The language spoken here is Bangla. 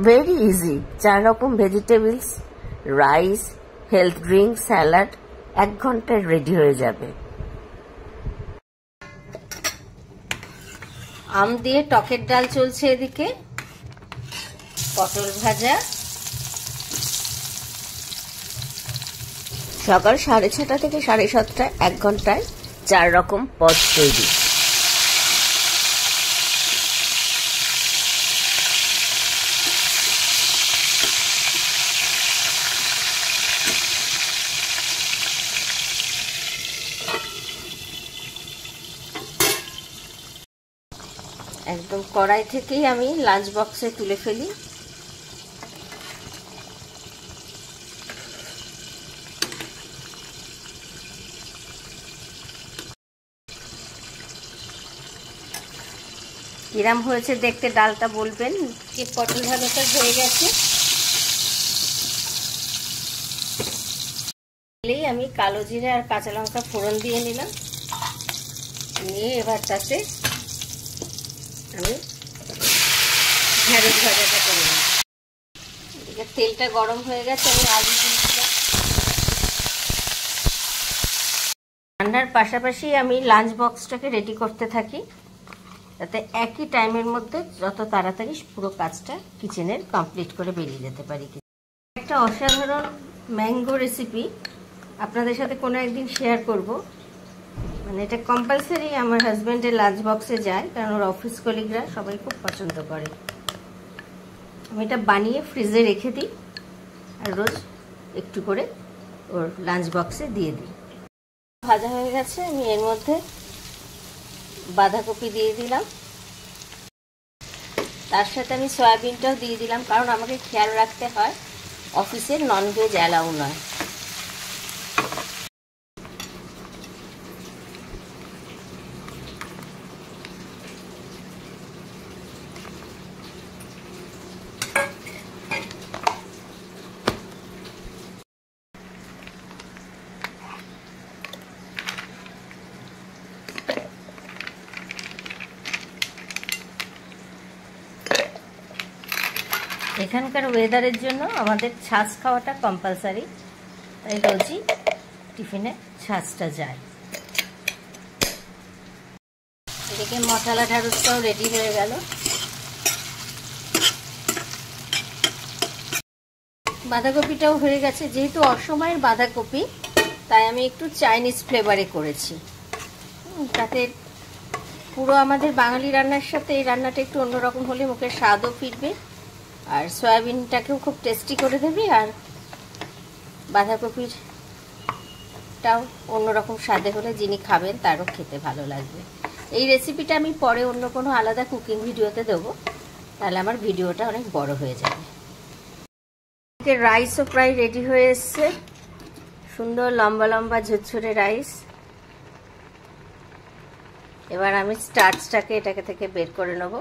Very easy. 4 রকম vegetables, rice, health drink, salad 1 ঘন্টায় রেডি হয়ে যাবে। আম দিয়ে টকের ডাল চলছে এদিকে, পটল ভাজা। সকাল 6:30 থেকে 7:30, 1 ঘন্টায় 4 রকম পদ তৈরি। একদম কড়াই থেকেই আমি লাঞ্চ বক্সে তুলে ফেলি। কিরাম হয়েছে দেখতে ডালটা বলবেন। যে পটল ভাজাটা হয়ে গেছে, আমি কালো জিরে আর কাঁচা লঙ্কা ফোড়ন দিয়ে নিলাম। নিয়ে এবার তাতে আমি ঢেঁড়স ভাজাটা করে নিলাম। এদিকে তেলটা গরম হয়ে গেছে, আমি আলু দিয়ে দিলাম। রান্নার পাশাপাশি আমি লাঞ্চ বক্সটাকে রেডি করতে থাকি, যাতে একই টাইমের মধ্যে যত তাড়াতাড়ি পুরো কাজটা কিচেনের কমপ্লিট করে বেরিয়ে যেতে পারি। একটা অসাধারণ ম্যাঙ্গো রেসিপি আপনাদের সাথে কোনো একদিন শেয়ার করব। মানে এটা কম্পালসারি আমার হাজব্যান্ডের লাঞ্চ বক্সে যায়, কারণ ওর অফিস কলিগরা সবাই খুব পছন্দ করে। আমি এটা বানিয়ে ফ্রিজে রেখে দিই আর রোজ একটু করে ওর লাঞ্চ বক্সে দিয়ে দিই। ভাজা হয়ে গেছে, আমি এর মধ্যে বাঁধাকপি দিয়ে দিলাম। তার সাথে আমি সয়াবিনটাও দিয়ে দিলাম, কারণ আমাকে খেয়াল রাখতে হয় অফিসের ননভেজ অ্যালাউ নয়। এখানকার ওয়েদারের জন্য আমাদের ছাঁচ খাওয়াটা কম্পালসারি, তাই রোজই টিফিনে ছাঁচটা যায়। এদিকে মশলা ঢ্যাঁড়সটাও রেডি হয়ে গেল। বাঁধাকপিটাও হয়ে গেছে। যেহেতু অসময়ের বাঁধাকপি, তাই আমি একটু চাইনিজ ফ্লেভারে করেছি, তাতে পুরো আমাদের বাঙালি রান্নার সাথে এই রান্নাটা একটু অন্যরকম হলে মুখের স্বাদও ফিরবে, আর সয়াবিনটাকেও খুব টেস্টি করে দেবে, আর বাঁধাকপিটাও অন্যরকম স্বাদে হলে যিনি খাবেন তারও খেতে ভালো লাগবে। এই রেসিপিটা আমি পরে অন্য কোনো আলাদা কুকিং ভিডিওতে দেবো, তাহলে আমার ভিডিওটা অনেক বড় হয়ে যাবে। রাইসও প্রায় রেডি হয়ে এসছে, সুন্দর লম্বা লম্বা ঝরঝরে রাইস। এবার আমি স্টার্চটাকে এটাকে থেকে বের করে নেব।